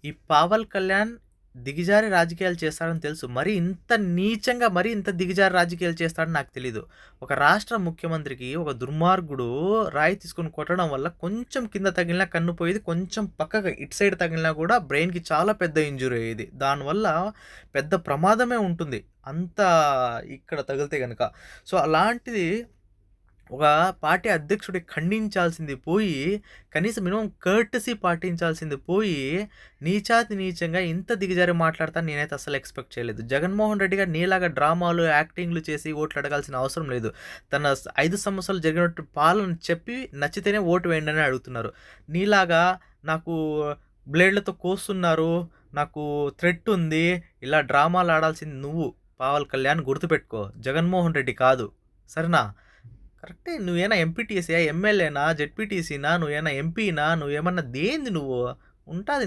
ఈ 'పావల్ కళ్యాణ్' దిగజారి రాజకీయాలు చేస్తాడని తెలుసు. మరి ఇంత నీచంగా, మరి ఇంత దిగజారి రాజకీయాలు చేస్తాడని నాకు తెలీదు. ఒక రాష్ట్ర ముఖ్యమంత్రికి ఒక దుర్మార్గుడు రాయి తీసుకొని కొట్టడం వల్ల కొంచెం కింద తగిలినా కన్ను పోయేది. కొంచెం పక్కకి ఇటు సైడ్ తగిలినా కూడా బ్రెయిన్‌కి చాలా పెద్ద ఇంజ్యూరీ అయ్యేది. దానివల్ల పెద్ద ప్రమాదమే ఉంటుంది. అంత ఇక్కడ తగిలితే గనక. సో, అలాంటిది ఒక పార్టీ అధ్యక్షుడికి ఖండించాల్సింది పోయి, కనీసం మినిమమ్ కర్టసీ పాటించాల్సింది పోయి, నీచాతి నీచంగా ఇంత దిగజారి మాట్లాడతానని నేనైతే అస్సలు ఎక్స్‌పెక్ట్ చేయలేదు. జగన్మోహన్ రెడ్డి గారు నీలాగా డ్రామాలు, యాక్టింగ్‌లు చేసి ఓట్లు అడగాల్సిన అవసరం లేదు. తన 5 సంవత్సరాలు జరిగినట్టు పాలన చెప్పి నచ్చితేనే ఓటు వేయండని అడుగుతున్నారు. నీలాగా నాకు బ్లేడ్‌లతో కోస్తున్నారు, నాకు థ్రెట్ ఉంది, ఇలా డ్రామాలు ఆడాల్సింది నువ్వు 'పావల్ కళ్యాణ్' గుర్తుపెట్టుకో. జగన్మోహన్ రెడ్డి కాదు. సరేనా? కరెక్టే. నువ్వేమైనా ఎంపీటీసీయా? ఎమ్మెల్యేనా? జెడ్పీటీసీనా? నువ్వేమైనా ఎంపీనా? నువ్వేమన్నా దేనిది నువ్వు? ఉంటాది